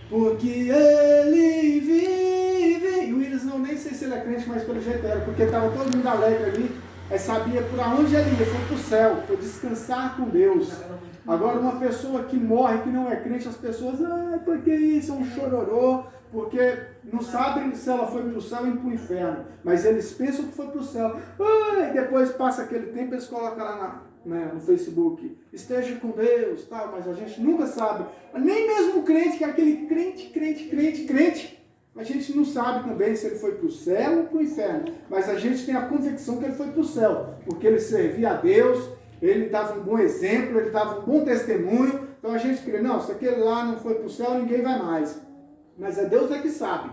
porque ele vive. E o Willis, não, nem sei se ele é crente, mas pelo jeito era, porque estava todo mundo alegre ali, sabia por onde ele ia, foi para o céu, foi descansar com Deus. Agora, uma pessoa que morre, que não é crente, as pessoas, porque isso é um chororô, porque não sabem se ela foi para o céu ou para o inferno, mas eles pensam que foi para o céu. E depois passa aquele tempo, eles colocam lá no Facebook, esteja com Deus, tal, mas a gente nunca sabe. Nem mesmo o crente, que é aquele crente, a gente não sabe também se ele foi para o céu ou para o inferno, mas a gente tem a convicção que ele foi para o céu, porque ele servia a Deus, ele dava um bom exemplo, ele dava um bom testemunho, então a gente crê, não, se aquele lá não foi para o céu, ninguém vai mais. Mas é Deus que sabe.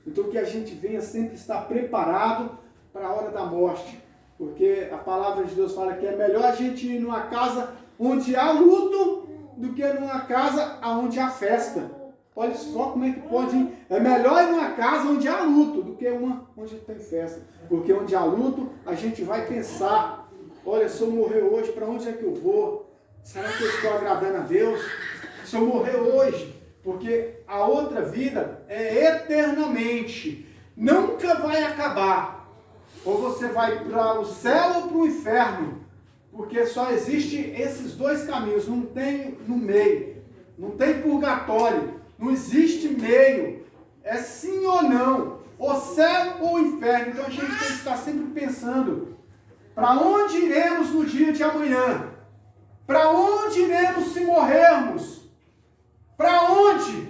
Então que a gente venha sempre estar preparado para a hora da morte, porque a palavra de Deus fala que é melhor a gente ir numa casa onde há luto do que numa casa onde há festa. Olha só como é que pode ir. É melhor ir numa casa onde há luto do que uma onde tem festa. Porque onde há luto, a gente vai pensar, olha, se eu morrer hoje, para onde é que eu vou? Será que eu estou agradando a Deus? Se eu morrer hoje, porque a outra vida é eternamente, nunca vai acabar. Ou você vai para o céu ou para o inferno, porque só existe esses dois caminhos, não tem no meio, não tem purgatório, não existe meio, é sim ou não, o céu ou o inferno. Então a gente tem que estar sempre pensando, para onde iremos no dia de amanhã? Para onde iremos se morrermos? Para onde?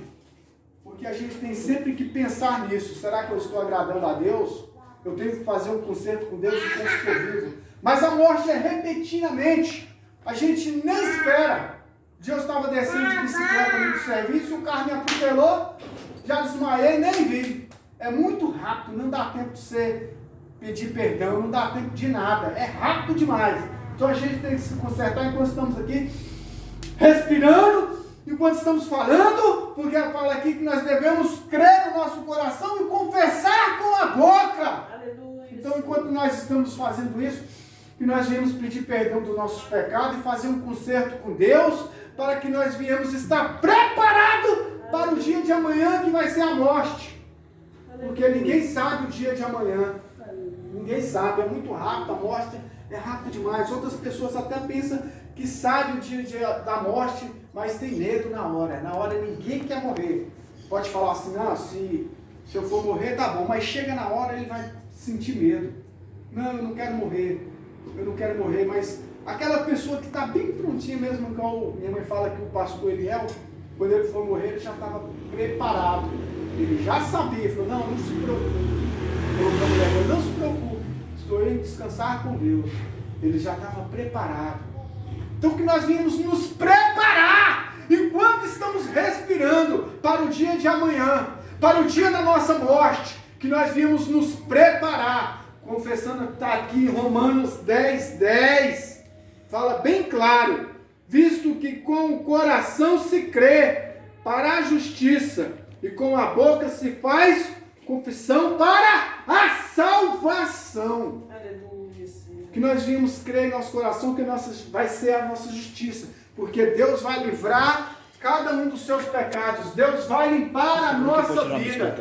Porque a gente tem sempre que pensar nisso. Será que eu estou agradando a Deus? Eu tenho que fazer um concerto com Deus enquanto estou vivo. Mas a morte é repentinamente. A gente nem espera. Eu estava descendo de bicicleta no serviço, o carro me atropelou, já desmaiei, nem vi. É muito rápido, não dá tempo de você pedir perdão, não dá tempo de nada. É rápido demais. Então a gente tem que se consertar enquanto estamos aqui, respirando, enquanto estamos falando, porque ela fala aqui que nós devemos crer no nosso coração e confessar com a boca. Aleluia. Então, enquanto nós estamos fazendo isso, que nós viemos pedir perdão dos nossos pecados e fazer um concerto com Deus, para que nós viemos estar preparados para o dia de amanhã, que vai ser a morte. Porque ninguém sabe o dia de amanhã. Ninguém sabe, é muito rápido, a morte é rápido demais. Outras pessoas até pensam que sabe o dia da morte, mas tem medo na hora. Na hora ninguém quer morrer. Pode falar assim, não, se eu for morrer tá bom, mas chega na hora ele vai sentir medo. Não, eu não quero morrer, mas aquela pessoa que está bem prontinha mesmo, como minha mãe fala que o pastor Eliel, quando ele for morrer, ele já estava preparado. Ele já sabia, falou, não se preocupe. Não se preocupe, estou indo descansar com Deus. Ele já estava preparado. Então que nós viemos nos preparar, enquanto estamos respirando, para o dia de amanhã, para o dia da nossa morte, que nós viemos nos preparar, confessando que está aqui em Romanos 10:10, fala bem claro, visto que com o coração se crê para a justiça, e com a boca se faz confissão para a salvação. Aleluia, Senhor. Que nós viemos crer em nosso coração que vai ser a nossa justiça, porque Deus vai livrar cada um dos seus pecados, Deus vai limpar a nossa vida.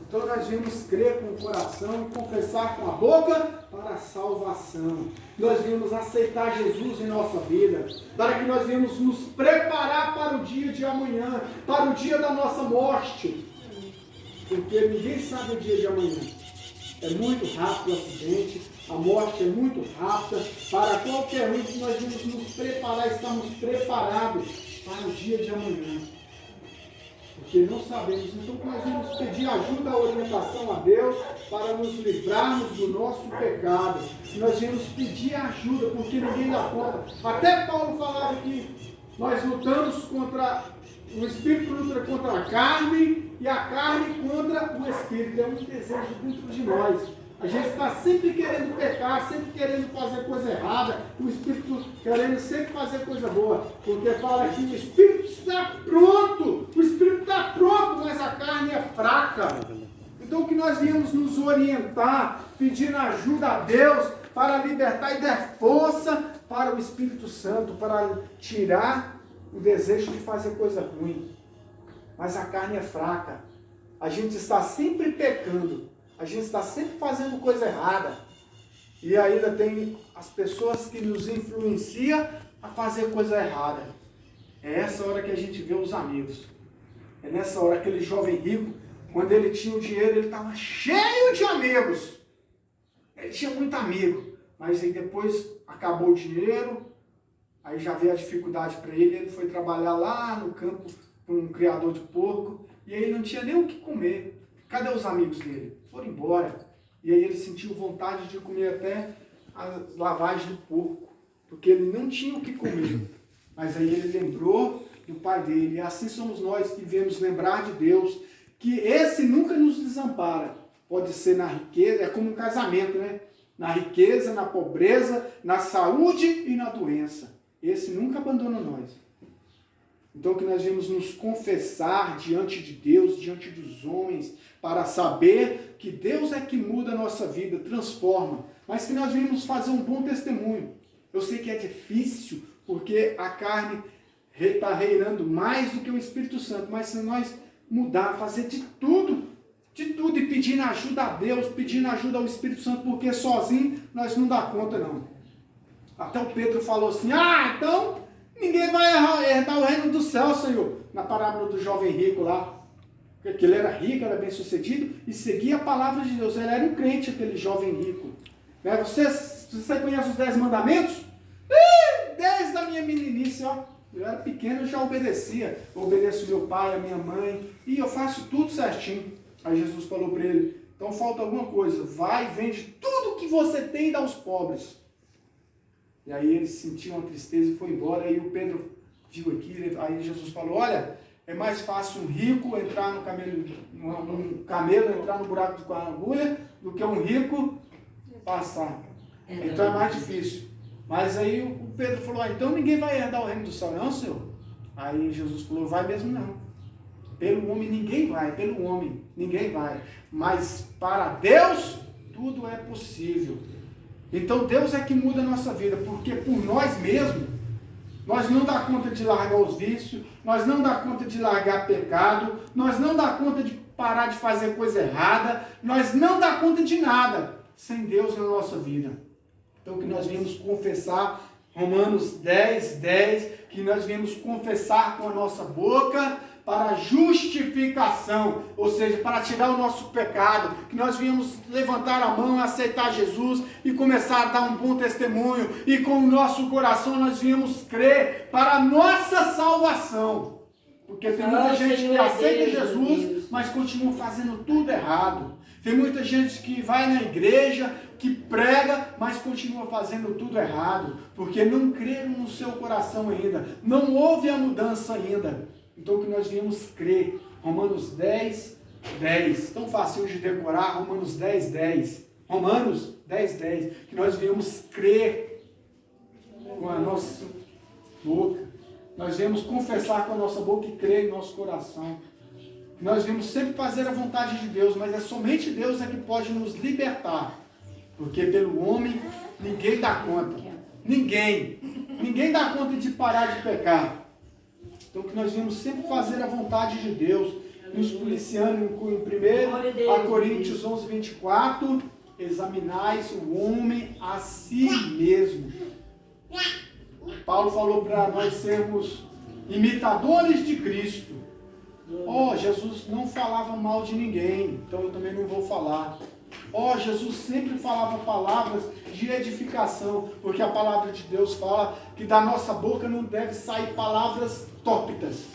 Então nós viemos crer com o coração e confessar com a boca para a salvação. Nós viemos aceitar Jesus em nossa vida, para que nós viemos nos preparar para o dia de amanhã, para o dia da nossa morte. Porque ninguém sabe o dia de amanhã. É muito rápido o acidente, a morte é muito rápida. Para qualquer um que nós vamos nos preparar, estamos preparados para o dia de amanhã. Porque não sabemos. Então nós vamos pedir ajuda, orientação a Deus para nos livrarmos do nosso pecado. Nós vamos pedir ajuda, porque ninguém dá conta. Até Paulo falava que nós lutamos contra... O Espírito luta contra a carne e a carne contra o Espírito. É um desejo dentro de nós. A gente está sempre querendo pecar, sempre querendo fazer coisa errada. O Espírito querendo sempre fazer coisa boa. Porque fala que o Espírito está pronto. O Espírito está pronto, mas a carne é fraca. Então que nós viemos nos orientar, pedindo ajuda a Deus para libertar e dar força para o Espírito Santo, para tirar o desejo de fazer coisa ruim. mas a carne é fraca. A gente está sempre pecando, a gente está sempre fazendo coisa errada. E ainda tem as pessoas que nos influenciam a fazer coisa errada. É essa hora que a gente vê os amigos. É nessa hora, aquele jovem rico, quando ele tinha o dinheiro, ele estava cheio de amigos. Ele tinha muito amigo. Mas aí depois acabou o dinheiro, aí já veio a dificuldade para ele. Ele foi trabalhar lá no campo com um criador de porco. E aí ele não tinha nem o que comer. Cadê os amigos dele? Foram embora. E aí ele sentiu vontade de comer até a lavagem do porco. Porque ele não tinha o que comer. Mas aí ele lembrou do pai dele. E assim somos nós que devemos lembrar de Deus. Que esse nunca nos desampara. Pode ser na riqueza, é como um casamento, né? Na riqueza, na pobreza, na saúde e na doença. Esse nunca abandona nós. Então que nós devemos nos confessar diante de Deus, diante dos homens, para saber que Deus é que muda a nossa vida, transforma. Mas que nós devemos fazer um bom testemunho. Eu sei que é difícil, porque a carne está reinando mais do que o Espírito Santo. Mas se nós mudar, fazer de tudo e pedindo ajuda a Deus, pedindo ajuda ao Espírito Santo, porque sozinho nós não dá conta não. Até o Pedro falou assim, então ninguém vai herdar o reino do céu, Senhor. Na parábola do jovem rico lá. Porque ele era rico, era bem sucedido e seguia a palavra de Deus. Ele era um crente, aquele jovem rico. Né? Você conhece os 10 mandamentos? 10 da minha meninice, ó. Eu era pequeno, eu já obedecia. Eu obedeço meu pai, a minha mãe. E eu faço tudo certinho. Aí Jesus falou para ele, então falta alguma coisa. Vai, vende tudo que você tem e dá aos pobres. E aí ele sentiu uma tristeza e foi embora. Aí o Pedro, digo aqui, aí Jesus falou, olha, é mais fácil um rico entrar no camelo entrar no buraco de agulha, do que um rico passar. Então é mais difícil. Mas aí o Pedro falou, então ninguém vai herdar o reino do céu, não, Senhor? Aí Jesus falou, vai mesmo não. Pelo homem ninguém vai, pelo homem ninguém vai. Mas para Deus tudo é possível. Então Deus é que muda a nossa vida, porque por nós mesmos, nós não dá conta de largar os vícios, nós não dá conta de largar pecado, nós não dá conta de parar de fazer coisa errada, nós não dá conta de nada sem Deus na nossa vida. Então que nós viemos confessar, Romanos 10, 10, que nós viemos confessar com a nossa boca para justificação, ou seja, para tirar o nosso pecado, que nós viemos levantar a mão, aceitar Jesus e começar a dar um bom testemunho, e com o nosso coração nós viemos crer para a nossa salvação, porque tem muita gente que aceita Jesus, mas continua fazendo tudo errado. Tem muita gente que vai na igreja, que prega, mas continua fazendo tudo errado, porque não creram no seu coração ainda, não houve a mudança ainda. Então que nós viemos crer. Romanos 10, 10. Tão fácil de decorar, Romanos 10, 10. Romanos 10, 10. Que nós viemos crer com a nossa boca. Nós viemos confessar com a nossa boca e crer em nosso coração. Nós viemos sempre fazer a vontade de Deus, mas é somente Deus é que pode nos libertar. Porque pelo homem ninguém dá conta. Ninguém dá conta de parar de pecar. Então que nós viemos sempre fazer a vontade de Deus, nos policiando em 1 Coríntios 11, 24, examinais o homem a si mesmo. Paulo falou para nós sermos imitadores de Cristo. Jesus não falava mal de ninguém, então eu também não vou falar. Jesus sempre falava palavras de edificação, porque a palavra de Deus fala que da nossa boca não deve sair palavras tópicas,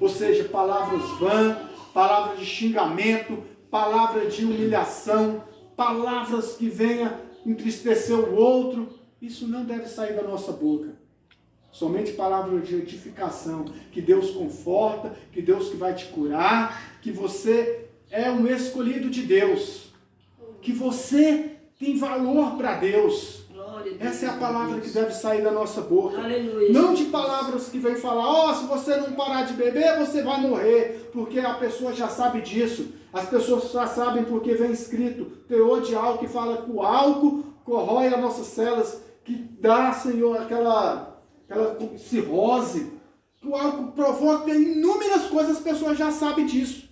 ou seja, palavras vãs, palavras de xingamento, palavras de humilhação, palavras que venham entristecer o outro. Isso não deve sair da nossa boca. Somente palavras de edificação, que Deus conforta, que Deus que vai te curar, que você é um escolhido de Deus, que você tem valor para Deus. Essa é a palavra que deve sair da nossa boca. Aleluia. Não de palavras que vem falar, se você não parar de beber, você vai morrer, porque a pessoa já sabe disso. As pessoas já sabem porque vem escrito, teor de álcool, que fala que o álcool corrói as nossas células, que dá, Senhor, aquela cirrose. que o álcool provoca inúmeras coisas, as pessoas já sabem disso.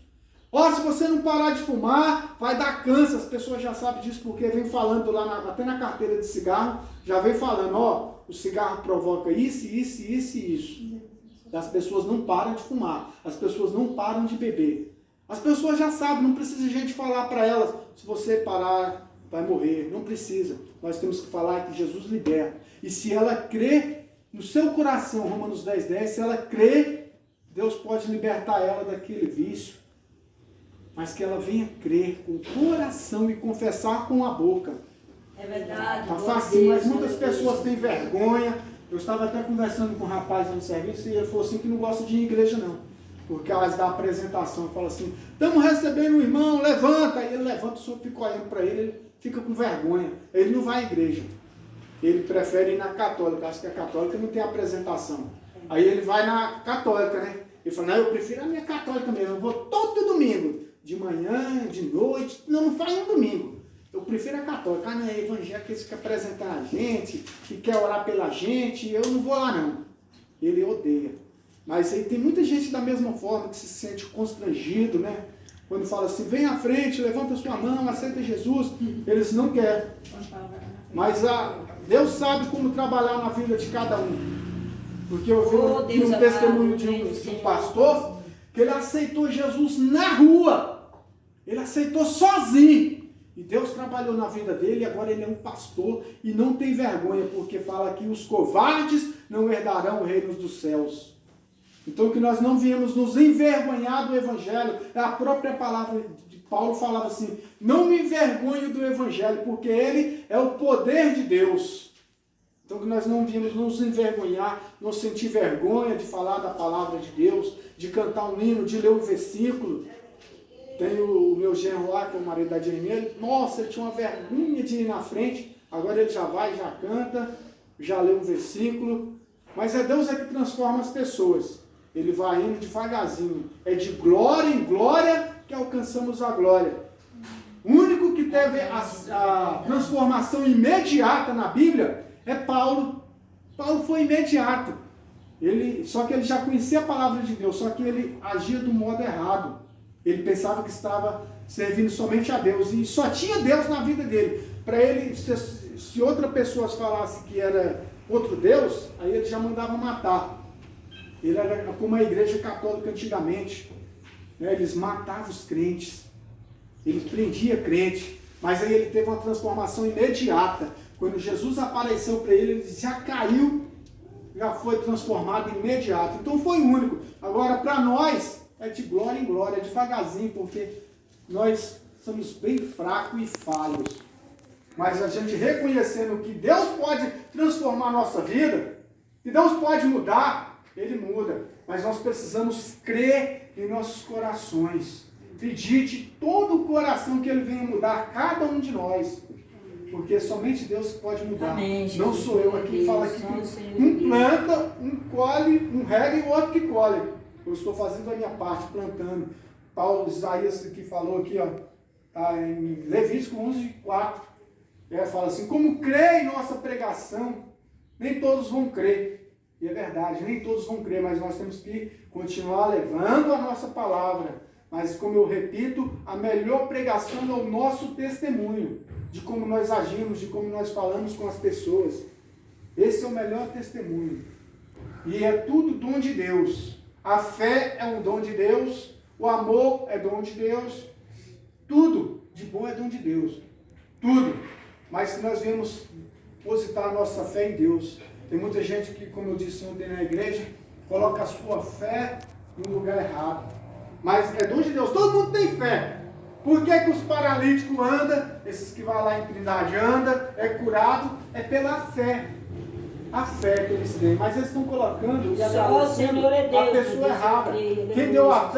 Ó, se você não parar de fumar, vai dar câncer, as pessoas já sabem disso, porque vem falando lá, até na carteira de cigarro, já vem falando, ó, o cigarro provoca isso, isso, isso e isso. As pessoas não param de fumar, as pessoas não param de beber. As pessoas já sabem, não precisa a gente falar para elas, se você parar, vai morrer. Não precisa. Nós temos que falar que Jesus liberta. E se ela crê no seu coração, Romanos 10:10, se ela crê, Deus pode libertar ela daquele vício. Mas que ela venha crer com o coração e confessar com a boca. É verdade. Tá fácil, mas muitas pessoas têm vergonha. Eu estava até conversando com um rapaz no serviço e ele falou assim que não gosta de ir em igreja não. Porque elas dão a apresentação, fala assim, estamos recebendo um irmão, levanta. Aí ele levanta, o senhor fica olhando para ele, ele fica com vergonha. Ele não vai à igreja. Ele prefere ir na católica, acho que a católica não tem apresentação. Aí ele vai na católica, né? Ele fala, não, eu prefiro a minha católica mesmo, eu vou todo domingo. De manhã, de noite, não faz um domingo. Eu prefiro a católica, não é evangélica, que eles querem apresentar a gente, que quer orar pela gente, eu não vou lá não. Ele odeia. Mas aí tem muita gente da mesma forma que se sente constrangido, né? Quando fala assim, vem à frente, levanta sua mão, aceita Jesus. Eles não querem. Mas Deus sabe como trabalhar na vida de cada um. Porque eu vi um testemunho de um pastor que ele aceitou Jesus na rua. Ele aceitou sozinho. E Deus trabalhou na vida dele e agora ele é um pastor e não tem vergonha, porque fala que os covardes não herdarão o reino dos céus. Então que nós não viemos nos envergonhar do Evangelho. A própria palavra de Paulo falava assim, não me envergonho do Evangelho, porque ele é o poder de Deus. Então que nós não viemos nos envergonhar, não sentir vergonha de falar da palavra de Deus, de cantar um hino, de ler um versículo. Tem o meu genro lá, que é o marido da Jeremias, nossa, ele tinha uma vergonha de ir na frente, agora ele já vai, já canta, já lê um versículo. Mas é Deus que transforma as pessoas. Ele vai indo devagarzinho. É de glória em glória que alcançamos a glória. O único que teve a transformação imediata na Bíblia é Paulo. Paulo foi imediato. Só que ele já conhecia a palavra de Deus, só que ele agia do modo errado. Ele pensava que estava servindo somente a Deus. E só tinha Deus na vida dele. Para ele, se outra pessoa falasse que era outro Deus, aí ele já mandava matar. Ele era como a igreja católica antigamente. Né? Eles matavam os crentes. Eles prendiam crente. Mas aí ele teve uma transformação imediata. Quando Jesus apareceu para ele, ele já caiu, já foi transformado imediato. Então foi único. Agora, para nós, é de glória em glória, devagarzinho, porque nós somos bem fracos e falhos. Mas a gente reconhecendo que Deus pode transformar a nossa vida, que Deus pode mudar, Ele muda. Mas nós precisamos crer em nossos corações. Pedir de todo o coração que Ele venha mudar cada um de nós. Porque somente Deus pode mudar. Amém, não sou eu aqui que fala que um planta, um colhe, um rega e o outro que colhe. Eu estou fazendo a minha parte, plantando. Paulo, Isaías que falou aqui, ó, tá em Levítico 11:4. Fala assim, como crê em nossa pregação, nem todos vão crer. E é verdade, nem todos vão crer, mas nós temos que continuar levando a nossa palavra. Mas como eu repito, a melhor pregação é o nosso testemunho, de como nós agimos, de como nós falamos com as pessoas. Esse é o melhor testemunho. E é tudo dom de Deus. A fé é um dom de Deus, o amor é dom de Deus, tudo de bom é dom de Deus, tudo. Mas se nós viemos depositar a nossa fé em Deus, tem muita gente que, como eu disse ontem na igreja, coloca a sua fé em um lugar errado. Mas é dom de Deus, todo mundo tem fé. Por que os paralíticos andam, esses que vão lá em Trindade andam, é curado? É pela fé. A fé que eles têm, mas eles estão colocando e agradecendo a pessoa errada. Quem deu a fé